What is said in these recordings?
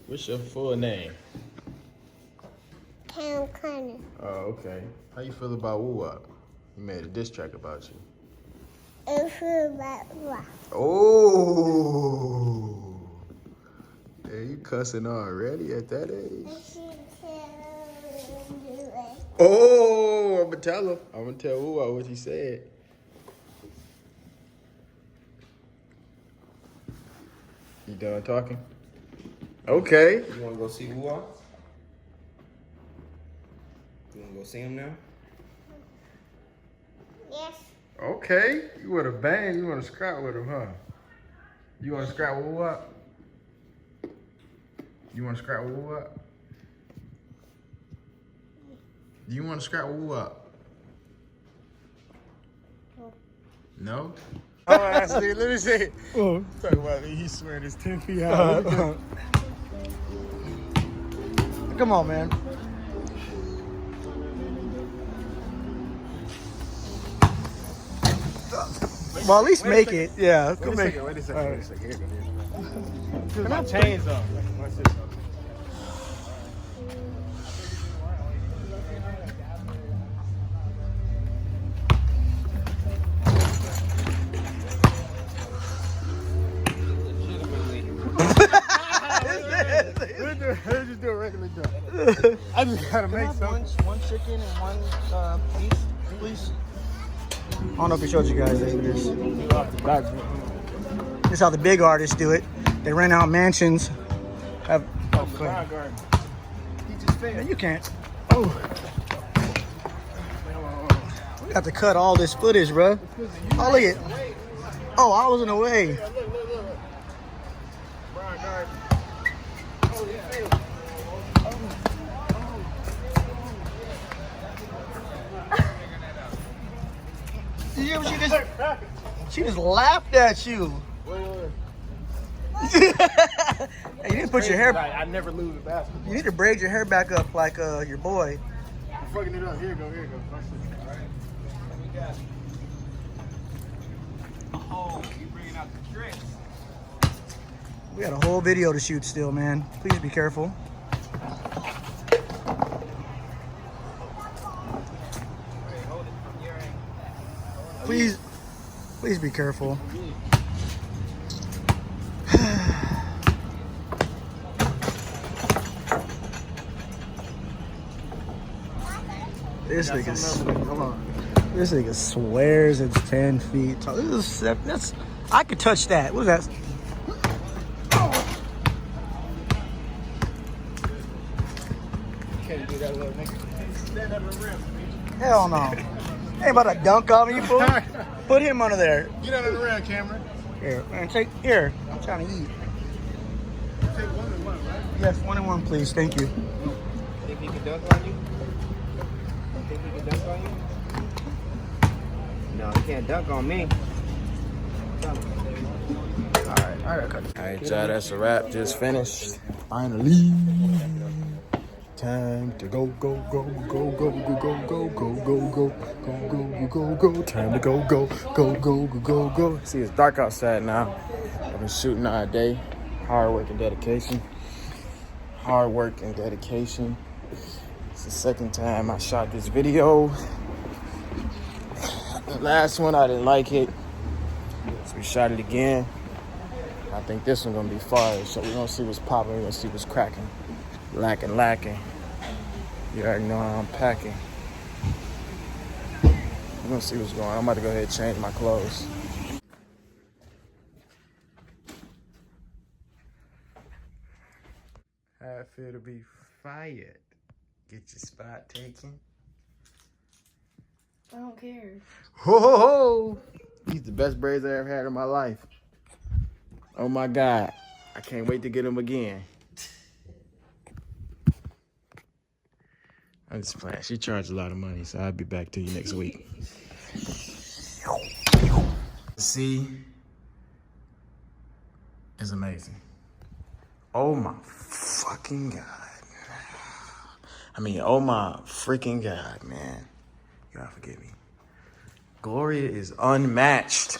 What's your full name? Cam Connor. Oh, okay. How you feel about Woo Wop? He made a diss track about you. I feel about what? Oh. Yeah, you cussing already at that age? Oh, I'm gonna tell him. I'm gonna tell Woo Wop what he said. You done talking? Okay. You wanna go see Woo Wop? You wanna go see him now? Yes. Okay. You wanna bang? You wanna scrap with him, huh? You wanna scrap with Woo Wop? You wanna scrap with Woo Wop? Do you wanna scrap with Woo Wop? No? Oh, that's it. Let me see. Talk about it. He's swearing it's 10 feet high. Come on, man. Well, at least make it. Yeah, Wait a make second. Wait a second. Wait a second. Here you go. Turn My chains off. Watch this. Let's just do a regular jump. I just gotta make something. One chicken and one piece, please. I don't know if it showed you guys this. This is how the big artists do it. They rent out mansions. Have yeah, you can't. Oh, we got to cut all this footage, bro. Oh, look at. Oh, I was in the way. She just laughed at you. Hey, you didn't put your hair. I never lose a basketball. You need to braid your hair back up like your boy. I'm fucking it up. Here you go. Here you go. Oh, you bringing out the tricks. We got a whole video to shoot still, man. Please be careful. Please be careful. This nigga swears it's 10 feet tall. I could touch that. What is that? Can't do that little nigga. Stand up and rim. Hell no. Ain't about to dunk on me, fool. Put him under there. Get out of the rim, Cameron. Here, man, here. I'm trying to eat. Take 1 and 1, right? Yes, 1 and 1, please. Thank you. Think he can dunk on you? Think he can dunk on you? No, he can't dunk on me. Alright, y'all, that's a wrap. Just finished. Finally. Time to go. Time to go. See, it's dark outside now. I've been shooting all day. Hard work and dedication. It's the second time I shot this video. The last one, I didn't like it. So we shot it again. I think this one's gonna be fire. So we're gonna see what's popping. We're gonna see what's cracking. Lacking. You already know how I'm packing. We're gonna see what's going on. I'm about to go ahead and change my clothes. How it feel to be fired? Get your spot taken? I don't care. Ho! These the best braids I ever had in my life. Oh my God. I can't wait to get them again. I'm just playing. She charged a lot of money, so I'll be back to you next week. See? It's amazing. Oh my fucking God. Oh my freaking God, man. You gotta forgive me. Gloria is unmatched.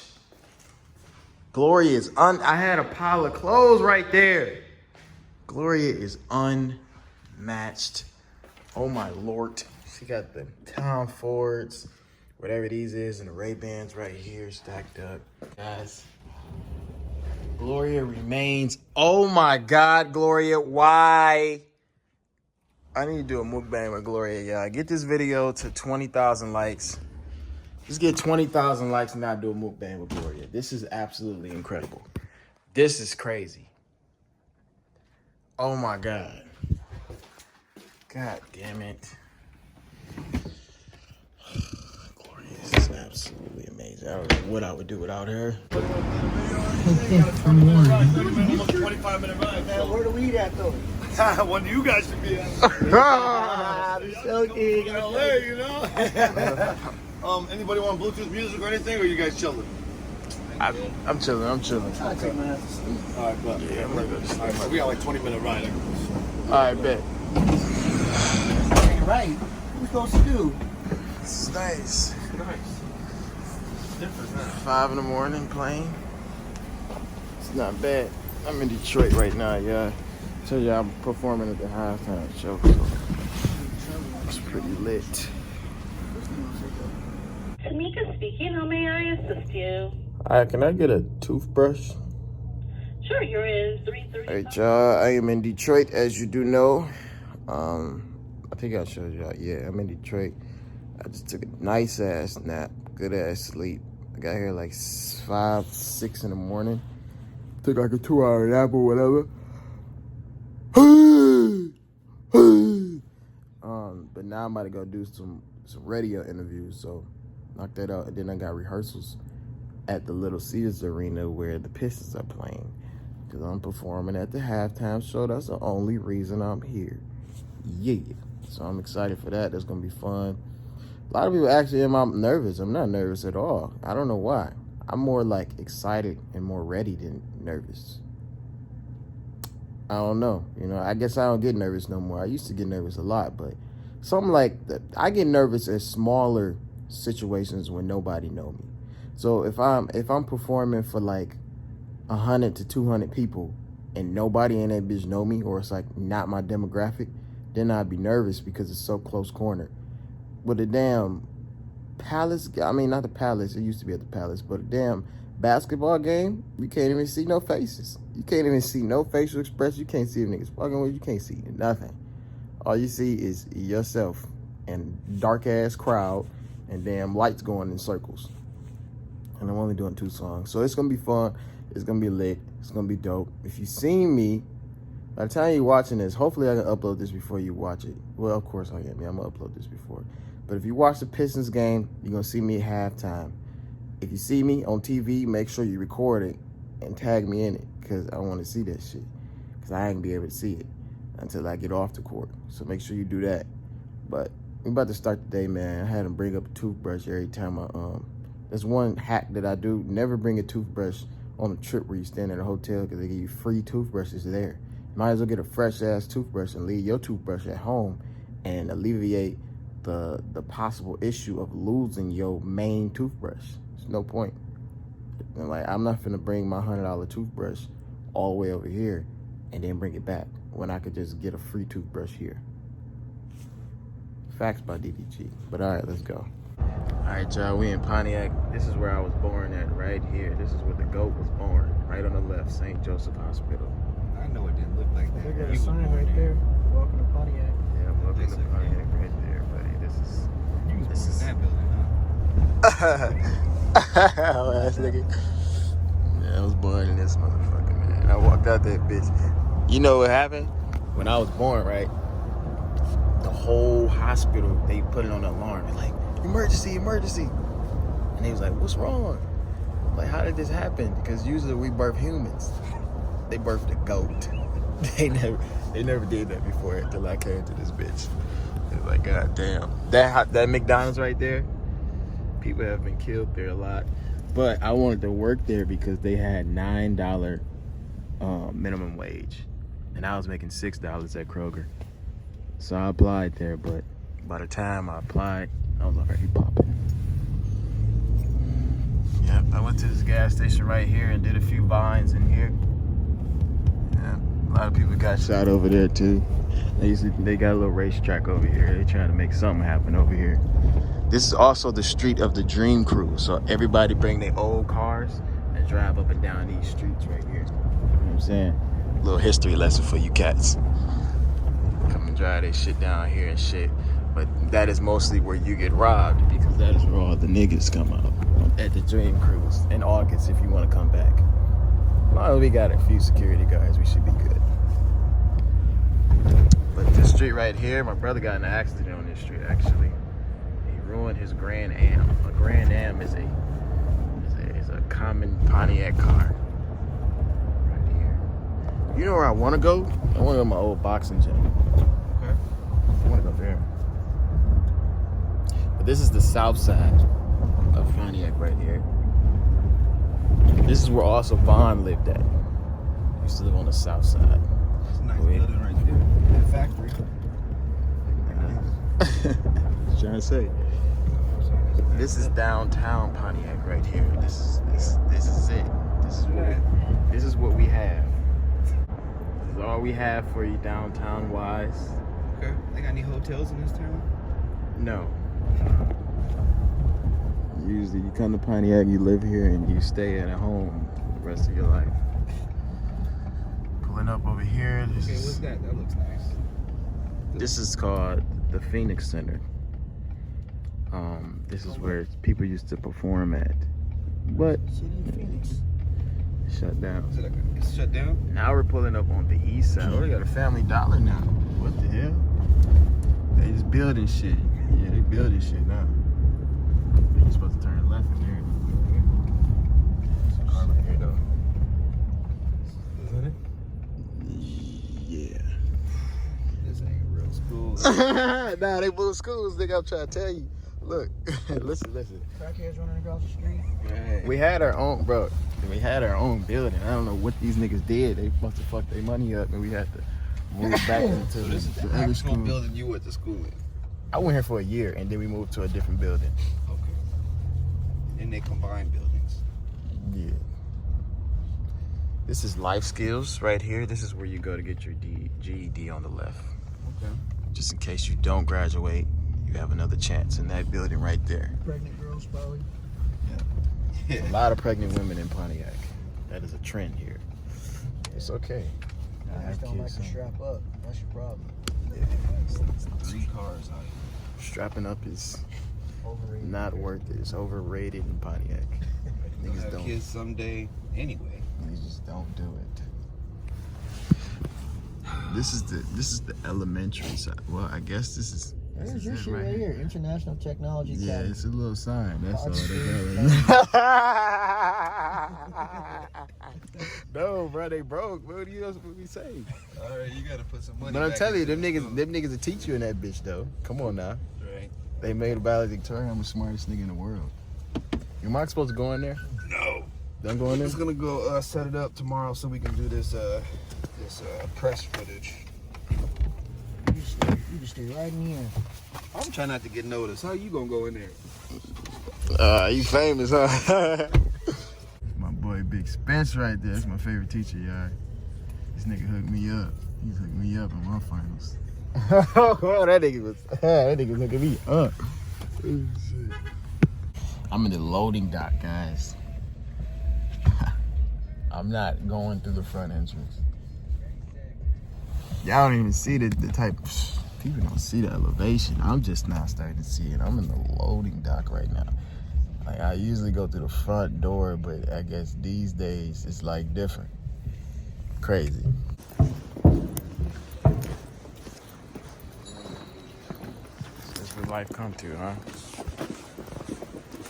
Gloria is I had a pile of clothes right there. Gloria is unmatched. Oh my Lord. She got the Tom Fords, whatever these is, and the Ray-Bans right here stacked up. Guys, Gloria remains. Oh my God, Gloria, why? I need to do a mukbang with Gloria, y'all. Get this video to 20,000 likes. Just get 20,000 likes and not do a mukbang with Gloria. This is absolutely incredible. This is crazy. Oh my God. God damn it. Gloria, this is absolutely amazing. I don't know what I would do without her. Almost 25-minute ride. Man, where do we eat at though? One of you guys should be at. I'm joking. LA, you know? Anybody want Bluetooth music or anything, or you guys chilling? I'm chilling. I take my ass to sleep. All right, but Yeah, I'm gonna go to sleep. all right, so we got like 20-minute ride. All right, bet. Right. What we supposed to do? This is nice. Nice. Different, huh? 5 in the morning playing. It's not bad. I'm in Detroit right now, y'all. Tell you I'm performing at the halftime show, so it's pretty lit. Tamika speaking. How may I assist you? All right, can I get a toothbrush? Sure, you're in 335. All right, y'all. I am in Detroit, as you do know. I think I showed y'all. Yeah, I'm in Detroit. I just took a nice ass nap, good ass sleep. I got here like 5, 6 in the morning. Took like a 2-hour nap or whatever. But now I'm about to go do some radio interviews, so knock that out. And then I got rehearsals at the Little Caesars Arena where the Pistons are playing, because I'm performing at the halftime show. That's the only reason I'm here. Yeah, so I'm excited for that. That's gonna be fun. A lot of people actually I'm nervous. I'm not nervous at all. I don't know why. I'm more like excited and more ready than nervous. I don't know. You know, I guess I don't get nervous no more. I used to get nervous a lot, but something like that. I get nervous in smaller situations when nobody know me. So if I'm performing for like 100 to 200 people and nobody in that bitch know me, or it's like not my demographic, then I'd be nervous because it's so close corner. With the damn Palace, I mean not the Palace, it used to be at the Palace, but a damn basketball game, you can't even see no faces. You can't even see no facial expression. You can't see if niggas fucking with you. You can't see nothing. All you see is yourself and dark ass crowd and damn lights going in circles. And I'm only doing 2 songs. So it's gonna be fun. It's gonna be lit. It's gonna be dope. If you seen me, by the time you're watching this, hopefully I can upload this before you watch it. Well, of course I am. I'm gonna upload this before. But if you watch the Pistons game, you're gonna see me at halftime. If you see me on TV, make sure you record it and tag me in it, because I want to see that shit. Because I ain't gonna be able to see it until I get off the court. So make sure you do that. But we're about to start the day, man. I had to bring up a toothbrush every time there's one hack that I do. Never bring a toothbrush on a trip where you stand at a hotel, because they give you free toothbrushes there. Might as well get a fresh ass toothbrush and leave your toothbrush at home and alleviate the possible issue of losing your main toothbrush. There's no point. And like, I'm not finna bring my $100 toothbrush all the way over here and then bring it back when I could just get a free toothbrush here. Facts by DDG. But all right, let's go. All right, y'all, we in Pontiac. This is where I was born at, right here. This is where the GOAT was born, right on the left, St. Joseph Hospital. I know it didn't look like that. They got a sign right there. Welcome to Pontiac. Yeah, I'm looking to Pontiac right there, buddy. This is that building, oh, ass nigga. Yeah, I was born in this motherfucker, man. I walked out that bitch. You know what happened? When I was born, right? The whole hospital, they put it on the alarm. They're like, emergency, emergency. And they was like, what's wrong? Like, how did this happen? Because usually we birth humans. They birthed a goat. They never did that before until I came to this bitch. It's like, god damn. That McDonald's right there, people have been killed there a lot. But I wanted to work there because they had $9 minimum wage. And I was making $6 at Kroger. So I applied there, but by the time I applied, I was already popping. Yep, I went to this gas station right here and did a few vines in here. Yeah, a lot of people got shot over there too. They got a little racetrack over here. They're trying to make something happen over here. This is also the street of the Dream Crew. So everybody bring their old cars and drive up and down these streets right here. You know what I'm saying? A little history lesson for you cats. Come and drive their shit down here and shit. But that is mostly where you get robbed, because that is where all the niggas come out at the Dream Cruise in August if you want to come back. As long as we got a few security guards, we should be good. But this street right here, my brother got in an accident on this street actually. He ruined his Grand Am. A Grand Am is a common Pontiac car. Right here. You know where I want to go? I want to go to my old boxing gym. Okay. I want to go there. But this is the south side of Pontiac right here. This is where also Vaughn lived at. He used to live on the south side. It's a nice building right there. The factory. Trying to say. This is downtown Pontiac right here. This is it. This is what we have. This is all we have for you downtown wise. Okay. They got any hotels in this town? No. Usually you come to Pontiac, you live here, and you stay at a home the rest of your life. Pulling up over here. Okay, what's that? That looks nice. This is called the Phoenix Center. This is where people used to perform at. But City of Phoenix. shut down. Is it it's shut down? Now we're pulling up on the east side. Oh, they got a Family Dollar now. What the hell? They just building shit. Yeah, they building shit now. You're supposed to turn left in there. There's a car right here though. Is that it? Yeah. This ain't a real school. Nah, they moved schools, nigga. I'm trying to tell you. Look, listen. Crackheads running across the street. Right. We had our own, bro. We had our own building. I don't know what these niggas did. They must have fucked their money up, and we had to move back into So this is the other actual school. building you went to school in. I went here for a year, and then we moved to a different building. Okay. And they combine buildings. Yeah. This is life skills right here. This is where you go to get your GED on the left. Okay. Just in case you don't graduate, you have another chance in that building right there. Pregnant girls, probably. A lot of pregnant women in Pontiac. That is a trend here. It's okay. I just don't like to strap up. That's your problem. Yeah. 3 cars out here. Strapping up is Overrated. not worth it. It's overrated in Pontiac. You'll Niggas have don't. kids someday anyway. Niggas just don't do it. This is the elementary side. Well, I guess this is There's your it shit right here. International Technology Yeah, Academy. it's a little sign. That's all Fox they got. No, bro, they broke. What do you what we say? All right, you gotta put some money. But I'm back telling you, into them niggas will teach you in that bitch though. Come on now. Right. They made a valedictorian. I'm the smartest nigga in the world. Your mom supposed to go in there? No. Don't go in I'm there? just gonna go set it up tomorrow so we can do this press footage. You just stay right in here. I'm trying not to get noticed. How you gonna go in there? You famous, huh? My boy Big Spence right there. That's my favorite teacher, y'all. This nigga hooked me up. He's hooked me up in my finals. Oh, that nigga was hooking me up. I'm in the loading dock, guys. I'm not going through the front entrance. Y'all don't even see the type. People don't see the elevation. I'm just now starting to see it. I'm in the loading dock right now. Like, I usually go through the front door, but I guess these days it's like different. Crazy. That's what life come to, huh?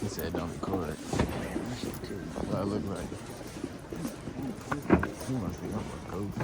He said don't record. Man, that shit cool. What I look like. You must think I'm a ghost.